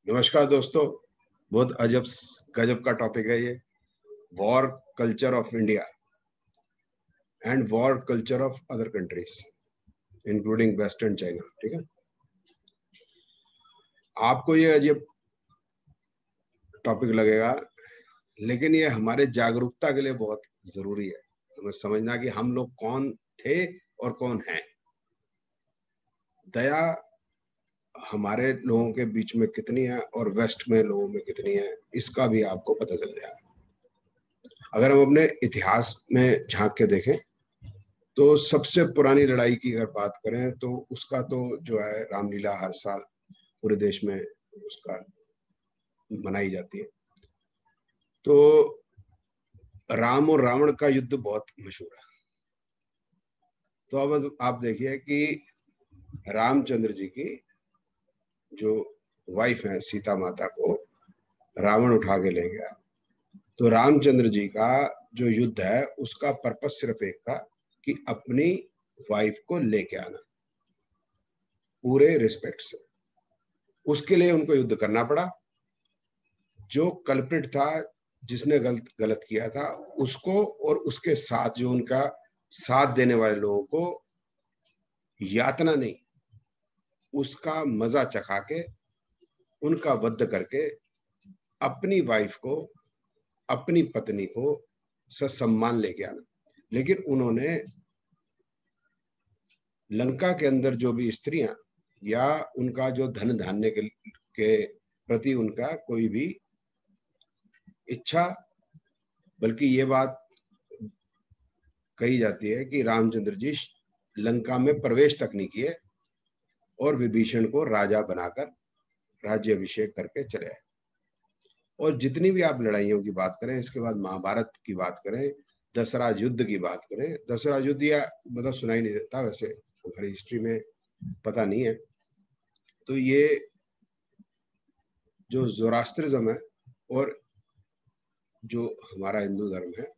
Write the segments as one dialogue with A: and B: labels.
A: नमस्कार दोस्तों। बहुत अजब गजब का टॉपिक है ये। War culture of India and war culture of other countries including western China. ठीक है, आपको ये अजब टॉपिक लगेगा, लेकिन ये हमारे जागरूकता के लिए बहुत जरूरी है। हमें समझना कि हम लोग कौन थे और कौन हैं। दया हमारे लोगों के बीच में कितनी है और वेस्ट में लोगों में कितनी है, इसका भी आपको पता चल जाएगा। अगर हम अपने इतिहास में झांक के देखें तो सबसे पुरानी लड़ाई की अगर बात करें तो उसका तो जो है रामलीला हर साल पूरे देश में उसका मनाई जाती है। तो राम और रावण का युद्ध बहुत मशहूर है। तो अब आप देखिए कि रामचंद्र जी की जो वाइफ है सीता माता को रावण उठा के ले गया। तो रामचंद्र जी का जो युद्ध है उसका पर्पस सिर्फ एक था कि अपनी वाइफ को लेके आना पूरे रिस्पेक्ट से। उसके लिए उनको युद्ध करना पड़ा। जो कल्प्रिट था, जिसने गलत गलत किया था, उसको और उसके साथ जो उनका साथ देने वाले लोगों को यातना नहीं, उसका मजा चखा के उनका वध करके अपनी वाइफ को, अपनी पत्नी को ससम्मान लेके आना। लेकिन उन्होंने लंका के अंदर जो भी स्त्रियां या उनका जो धन धान्य के प्रति उनका कोई भी इच्छा, बल्कि ये बात कही जाती है कि रामचंद्र जी लंका में प्रवेश तक नहीं किए और विभीषण को राजा बनाकर राज्य अभिषेक करके चले आए। और जितनी भी आप लड़ाइयों की बात करें, इसके बाद महाभारत की बात करें, दशराज युद्ध की बात करें, दशराज युद्ध या मतलब सुनाई नहीं देता, वैसे हमारी हिस्ट्री में पता नहीं है। तो ये जो ज़ोरास्ट्रिज्म है और जो हमारा हिंदू धर्म है,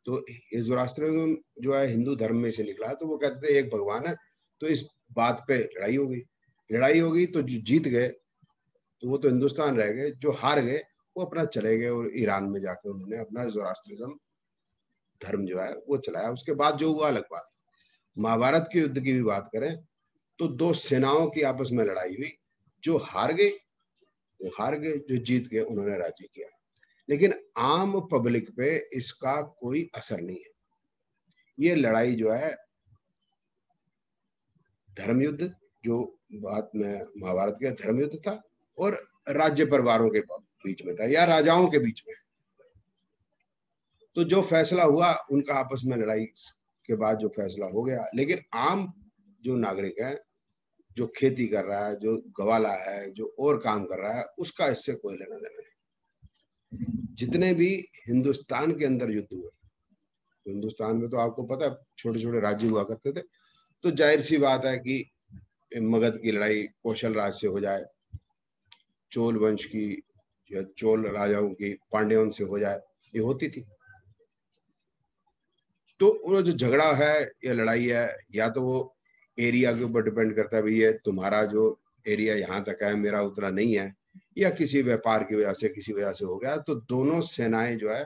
A: तो ये ज़ोरास्ट्रिज्म जो है हिंदू धर्म में से निकला। तो वो कहते थे एक भगवान है, तो इस बात पे लड़ाई होगी। लड़ाई होगी तो जो जीत गए तो वो तो हिंदुस्तान रह गए, जो हार गए वो अपना चले गए और ईरान में जाके उन्होंने अपना ज़ोरास्ट्रिज्म धर्म जो है वो चलाया। उसके बाद जो हुआ अलग बात। महाभारत के युद्ध की भी बात करें तो दो सेनाओं की आपस में लड़ाई हुई। जो हार गए वो हार गए, जो जीत गए उन्होंने राज्य किया। लेकिन आम पब्लिक पे इसका कोई असर नहीं है। ये लड़ाई जो है धर्म युद्ध, जो बात में महाभारत के धर्म युद्ध था, और राज्य परिवारों के बीच में था या राजाओं के बीच में। तो जो फैसला हुआ उनका आपस में लड़ाई के बाद जो फैसला हो गया। लेकिन आम जो नागरिक है, जो खेती कर रहा है, जो गवाला है, जो और काम कर रहा है, उसका इससे कोई लेना देना नहीं। जितने भी हिंदुस्तान के अंदर युद्ध हुए, तो हिंदुस्तान में तो आपको पता है छोटे छोटे राज्य हुआ करते थे, तो जाहिर सी बात है कि मगध की लड़ाई कौशल राज से हो जाए, चोल वंश की या चोल राजाओं की पांड्यों से हो जाए, ये होती थी। तो वो जो झगड़ा है या लड़ाई है, या तो वो एरिया के ऊपर डिपेंड करता है, भैया तुम्हारा जो एरिया यहाँ तक है, मेरा उतना नहीं है, या किसी व्यापार की वजह से किसी वजह से हो गया, तो दोनों सेनाएं जो है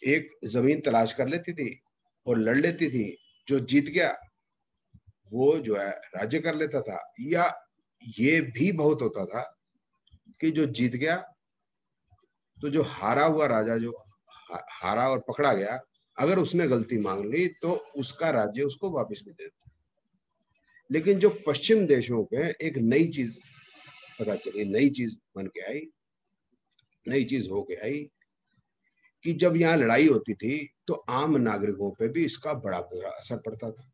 A: एक जमीन तलाश कर लेती थी और लड़ लेती थी। जो जीत गया वो जो है राज्य कर लेता था। या ये भी बहुत होता था कि जो जीत गया तो जो हारा हुआ राजा, जो हारा और पकड़ा गया, अगर उसने गलती मांग ली तो उसका राज्य उसको वापस भी देता। लेकिन जो पश्चिम देशों के एक नई चीज पता चली, नई चीज बन के आई, नई चीज हो के आई कि जब यहाँ लड़ाई होती थी तो आम नागरिकों पे भी इसका बड़ा बुरा असर पड़ता था।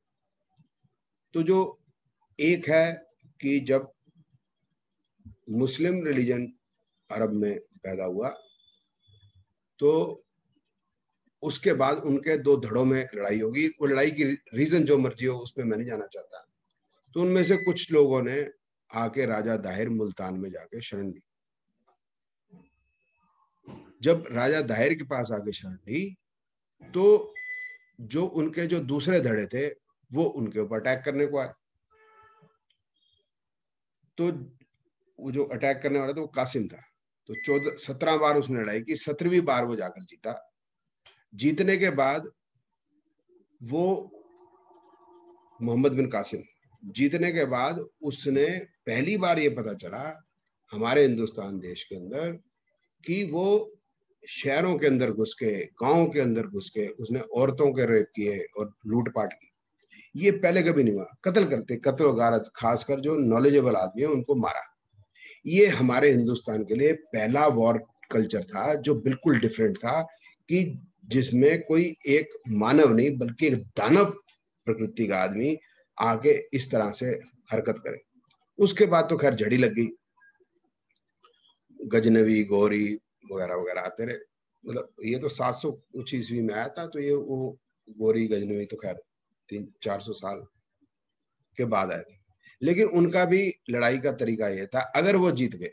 A: तो जो एक है कि जब मुस्लिम रिलीजन अरब में पैदा हुआ तो उसके बाद उनके दो धड़ों में लड़ाई होगी। वो लड़ाई की रीजन जो मर्जी हो उसमें मैं नहीं जाना चाहता। तो उनमें से कुछ लोगों ने आके राजा दाहिर मुल्तान में जाके शरण ली। जब राजा दाहिर के पास आके शरण ली तो जो उनके जो दूसरे धड़े थे वो उनके ऊपर अटैक करने को आए। तो वो जो अटैक करने वाला था वो कासिम था। तो 17 बार उसने लड़ाई की, 17वीं बार वो जाकर जीता। जीतने के बाद वो मोहम्मद बिन कासिम, जीतने के बाद उसने पहली बार ये पता चला हमारे हिंदुस्तान देश के अंदर कि वो शहरों के अंदर घुस के, गांवों के अंदर घुस के उसने औरतों के रेप किए और लूटपाट की। ये पहले कभी नहीं हुआ। कत्ल करते, कत्ल और गारत, खासकर जो नॉलेजेबल आदमी है उनको मारा। ये हमारे हिंदुस्तान के लिए पहला वॉर कल्चर था जो बिल्कुल डिफरेंट था, कि जिसमें कोई एक मानव नहीं बल्कि एक दानव प्रकृति का आदमी आके इस तरह से हरकत करे। उसके बाद तो खैर झड़ी लग गई, गजनवी, गौरी वगैरह वगैरह आते रहे। मतलब ये तो 700 कुछ ईस्वी में आया था, तो ये वो गौरी गजनवी तो खैर 300-400 साल के बाद आए थे। लेकिन उनका भी लड़ाई का तरीका ये था, अगर वो जीत गए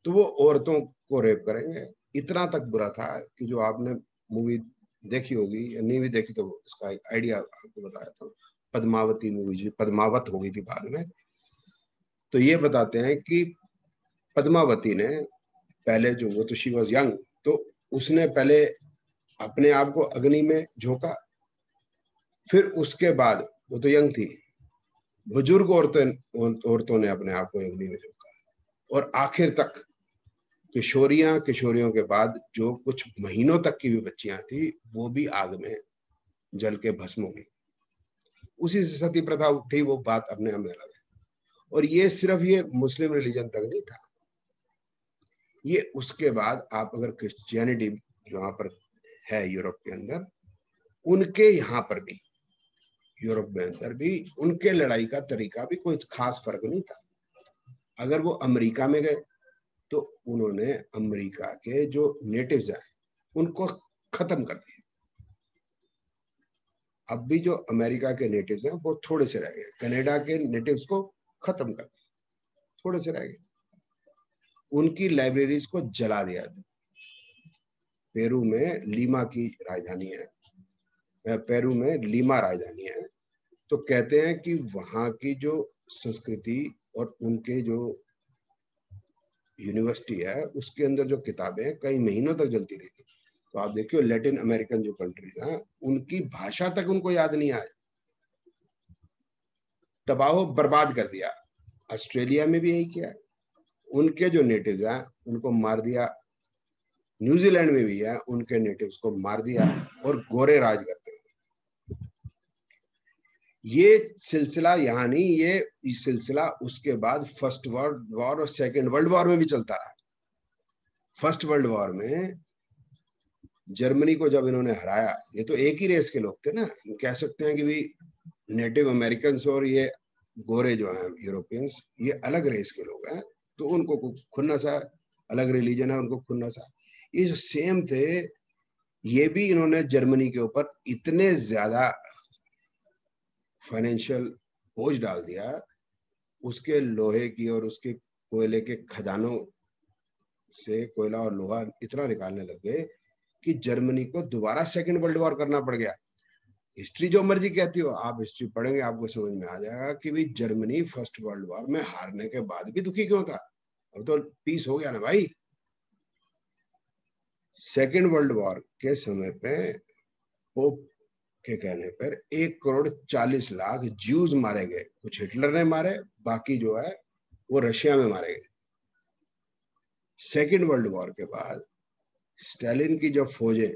A: तो वो औरतों को रेप करेंगे। इतना तक बुरा था कि जो आपने मूवी देखी होगी या नहीं भी देखी तो इसका एक आइडिया आपको बताया था, पद्मावती मूवी जो पद्मावत हो गई थी बाद में। तो ये बताते हैं कि पद्मावती ने पहले, जो वो तो शी वॉज यंग, तो उसने पहले अपने आप को अग्नि में झोंका, फिर उसके बाद वो तो यंग थी, बुजुर्ग औरतों ने अपने आप को अग्नि में झोंका, और आखिर तक किशोरियों के बाद जो कुछ महीनों तक की भी बच्चियां थी वो भी आग में जल के भस्म हो गई। उसी से सती प्रथा उठी, वो बात अपने आप में अलग है। और ये सिर्फ ये मुस्लिम रिलीजन तक नहीं था, ये उसके बाद आप अगर क्रिश्चियनिटी जो वहां पर है यूरोप के अंदर, उनके यहाँ पर भी, यूरोप में अंदर भी उनके लड़ाई का तरीका भी कोई खास फर्क नहीं था। अगर वो अमेरिका में गए तो उन्होंने अमेरिका के जो नेटिव्स हैं उनको खत्म कर दिया। अब भी जो अमेरिका के नेटिव्स हैं वो थोड़े से रह गए, कनाडा के नेटिव्स को खत्म कर दिया, थोड़े से रह गए। उनकी लाइब्रेरीज को जला दिया। पेरू में लीमा की राजधानी है, पेरू में लीमा राजधानी है। तो कहते हैं कि वहां की जो संस्कृति और उनके जो यूनिवर्सिटी है उसके अंदर जो किताबें कई महीनों तक जलती रही थी। तो आप देखियो लैटिन अमेरिकन जो कंट्रीज हैं उनकी भाषा तक उनको याद नहीं आए, तबाह बर्बाद कर दिया। ऑस्ट्रेलिया में भी यही किया, उनके जो नेटिव्स हैं उनको मार दिया। न्यूजीलैंड में भी है, उनके नेटिव्स को मार दिया और गोरे राज करते हैं। ये सिलसिला यहाँ नहीं, ये सिलसिला उसके बाद फर्स्ट वर्ल्ड वॉर और सेकेंड वर्ल्ड वॉर में भी चलता रहा। फर्स्ट वर्ल्ड वॉर में जर्मनी को जब इन्होंने हराया, ये तो एक ही रेस के लोग थे ना, कह सकते हैं कि भी नेटिव अमेरिकन और ये गोरे जो हैं यूरोपियंस, ये अलग रेस के लोग हैं, तो उनको खुन्ना सा, अलग रिलीजन है उनको खुन्ना सा। ये जो सेम थे, ये भी इन्होंने जर्मनी के ऊपर इतने ज्यादा फाइनेंशियल बोझ डाल दिया, उसके लोहे की और उसके कोयले के खदानों से कोयला और लोहा इतना निकालने लग गए कि जर्मनी को दोबारा सेकेंड वर्ल्ड वॉर करना पड़ गया। हिस्ट्री जो मर्जी कहती हो, आप हिस्ट्री पढ़ेंगे आपको समझ में आ जाएगा कि भाई जर्मनी फर्स्ट वर्ल्ड वॉर में हारने के बाद भी दुखी क्यों था। अब तो पीस हो गया ना भाई। सेकेंड वर्ल्ड वॉर के समय पे पोप के कहने पर 1,40,00,000 ज्यूज मारे गए। कुछ हिटलर ने मारे, बाकी जो है वो रशिया में मारे गए। सेकेंड वर्ल्ड वॉर के बाद स्टालिन की जब फौजें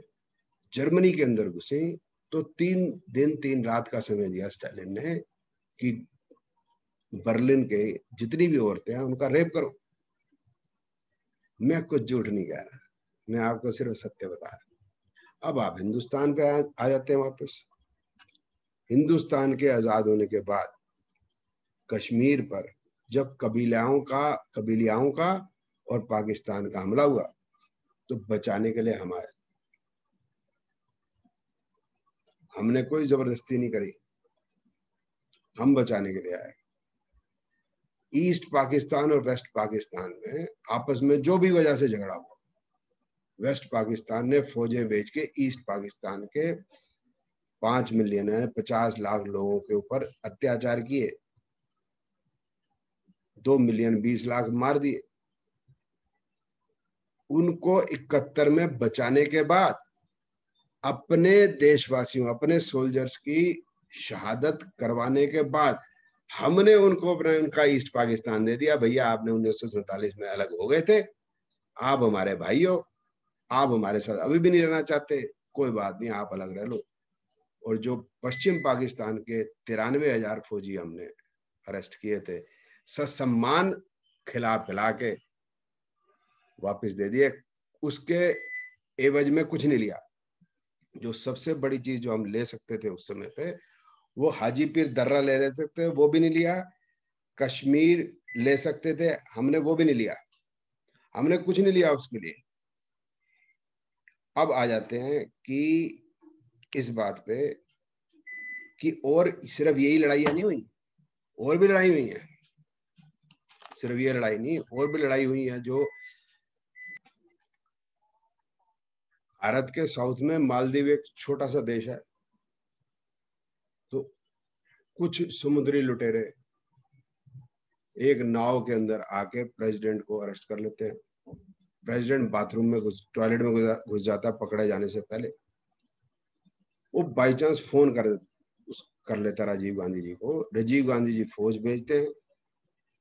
A: जर्मनी के अंदर घुसी तो 3 दिन 3 रात का समय दिया स्टालिन ने कि बर्लिन के जितनी भी औरतें हैं उनका रेप करो। मैं कुछ झूठ नहीं कह रहा, मैं आपको सिर्फ सत्य बता रहा। अब आप हिंदुस्तान पे आ जाते हैं वापस। हिंदुस्तान के आजाद होने के बाद कश्मीर पर जब कबीलियाओं का और पाकिस्तान का हमला हुआ तो बचाने के लिए हम आए। हमने कोई जबरदस्ती नहीं करी, हम बचाने के लिए आए। ईस्ट पाकिस्तान और वेस्ट पाकिस्तान में आपस में जो भी वजह से झगड़ा हुआ, वेस्ट पाकिस्तान ने फौजें भेज के ईस्ट पाकिस्तान के 5 मिलियन 50 लाख लोगों के ऊपर अत्याचार किए। 2 मिलियन 20 लाख मार दिए। उनको 71 में बचाने के बाद अपने देशवासियों, अपने सोल्जर्स की शहादत करवाने के बाद हमने उनको अपने उनका ईस्ट पाकिस्तान दे दिया। भैया आपने 1947 में अलग हो गए थे, आप हमारे भाई हो, आप हमारे साथ अभी भी नहीं रहना चाहते, कोई बात नहीं, आप अलग रह लो। और जो पश्चिम पाकिस्तान के 93,000 फौजी हमने अरेस्ट किए थे, ससम्मान खिला पिला के वापस दे दिए। उसके एवज में कुछ नहीं लिया। जो सबसे बड़ी चीज जो हम ले सकते थे उस समय पे, वो हाजी पीर दर्रा ले लेते थे, वो भी नहीं लिया। कश्मीर ले सकते थे, हमने वो भी नहीं लिया। हमने कुछ नहीं लिया उसके लिए। अब आ जाते हैं कि इस बात पे कि और सिर्फ यही लड़ाइयां नहीं हुई, और भी लड़ाई हुई है। सिर्फ ये लड़ाई नहीं, और भी लड़ाई हुई है। जो भारत के साउथ में मालदीव एक छोटा सा देश है, तो कुछ समुद्री लुटेरे एक नाव के अंदर आके प्रेसिडेंट को अरेस्ट कर लेते हैं। प्रेसिडेंट बाथरूम में टॉयलेट में घुस जाता पकड़े जाने से पहले। वो बाई चांस फोन कर लेता राजीव गांधी जी को। राजीव गांधी जी फौज भेजते हैं,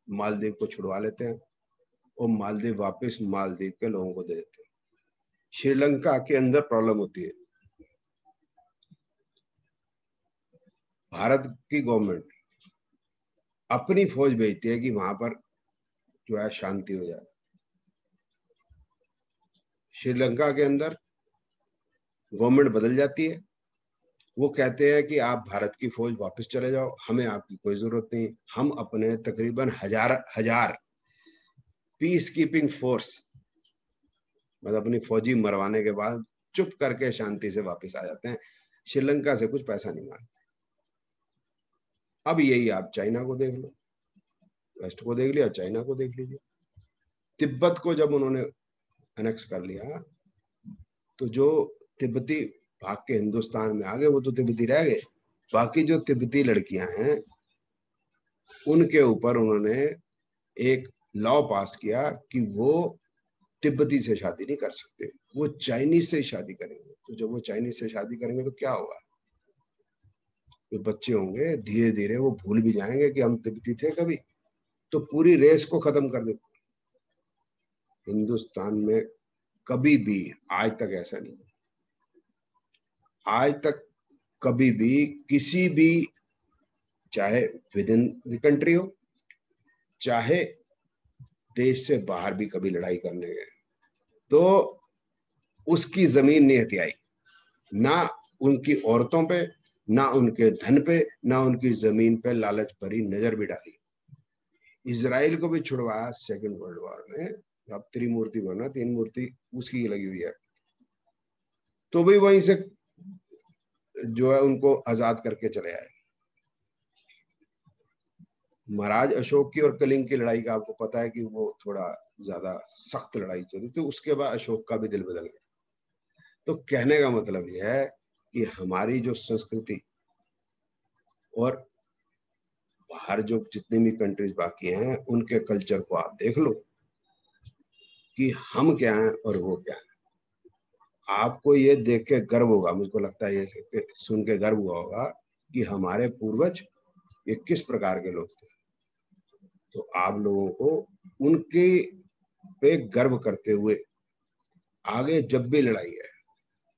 A: मालदीव को छुड़वा लेते हैं और मालदीव वापस मालदीव के लोगों को दे देते हैं। श्रीलंका के अंदर प्रॉब्लम होती है। भारत की गवर्नमेंट अपनी फौज भेजती है कि वहां पर जो है शांति हो जाए। श्रीलंका के अंदर गवर्नमेंट बदल जाती है। वो कहते हैं कि आप भारत की फौज वापस चले जाओ, हमें आपकी कोई जरूरत नहीं। हम अपने तकरीबन हजार पीस कीपिंग फोर्स, मतलब अपनी फौजी मरवाने के बाद चुप करके शांति से वापस आ जाते हैं। श्रीलंका से कुछ पैसा नहीं मांगते। अब यही आप चाइना को देख लो, वेस्ट को देख लिया, चाइना को देख लीजिए। तिब्बत को जब उन्होंने अनेक्स कर लिया, तो जो तिब्बती भाग के हिंदुस्तान में आ गए, वो तो तिब्बती रह गए। बाकी जो तिब्बती लड़कियां हैं, उनके ऊपर उन्होंने एक लॉ पास किया कि वो तिब्बती से शादी नहीं कर सकते, वो चाइनीज से शादी करेंगे। तो जब वो चाइनीज से शादी करेंगे तो क्या होगा? जो बच्चे होंगे धीरे धीरे वो भूल भी जाएंगे कि हम तिब्बती थे कभी, तो पूरी रेस को खत्म कर देते। हिंदुस्तान में कभी भी आज तक ऐसा नहीं, आज तक कभी भी किसी भी, चाहे विद इन द कंट्री हो, चाहे देश से बाहर भी कभी लड़ाई करने गए, तो उसकी जमीन नहीं हथियाई। ना उनकी औरतों पे, ना उनके धन पे, ना उनकी जमीन पे लालच भरी नजर भी डाली। इजराइल को भी छुड़वाया सेकेंड वर्ल्ड वॉर में। अब त्रिमूर्ति बना, 3 मूर्ति उसकी लगी हुई है, तो भी वहीं से जो है उनको आजाद करके चले आए। महाराज अशोक की और कलिंग की लड़ाई का आपको पता है कि वो थोड़ा ज्यादा सख्त लड़ाई चली थी। उसके बाद अशोक का भी दिल बदल गया। तो कहने का मतलब यह है कि हमारी जो संस्कृति और बाहर जो जितनी भी कंट्रीज बाकी हैं, उनके कल्चर को आप देख लो कि हम क्या हैं और वो क्या है। आपको ये देख के गर्व होगा, मुझको लगता है ये सुन के गर्व हुआ होगा कि हमारे पूर्वज ये किस प्रकार के लोग थे। तो आप लोगों को उनके पे गर्व करते हुए आगे जब भी लड़ाई है,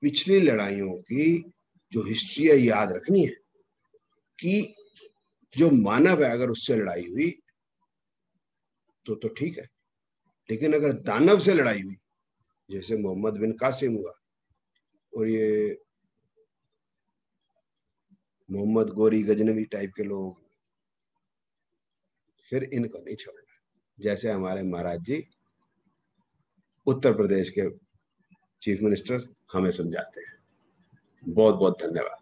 A: पिछली लड़ाइयों की जो हिस्ट्री है याद रखनी है कि जो मानव है अगर उससे लड़ाई हुई तो ठीक है, लेकिन अगर दानव से लड़ाई हुई, जैसे मोहम्मद बिन कासिम हुआ और ये मोहम्मद गोरी गजनवी टाइप के लोग, फिर इनको नहीं छोड़ना। जैसे हमारे महाराज जी उत्तर प्रदेश के चीफ मिनिस्टर हमें समझाते हैं। बहुत बहुत धन्यवाद।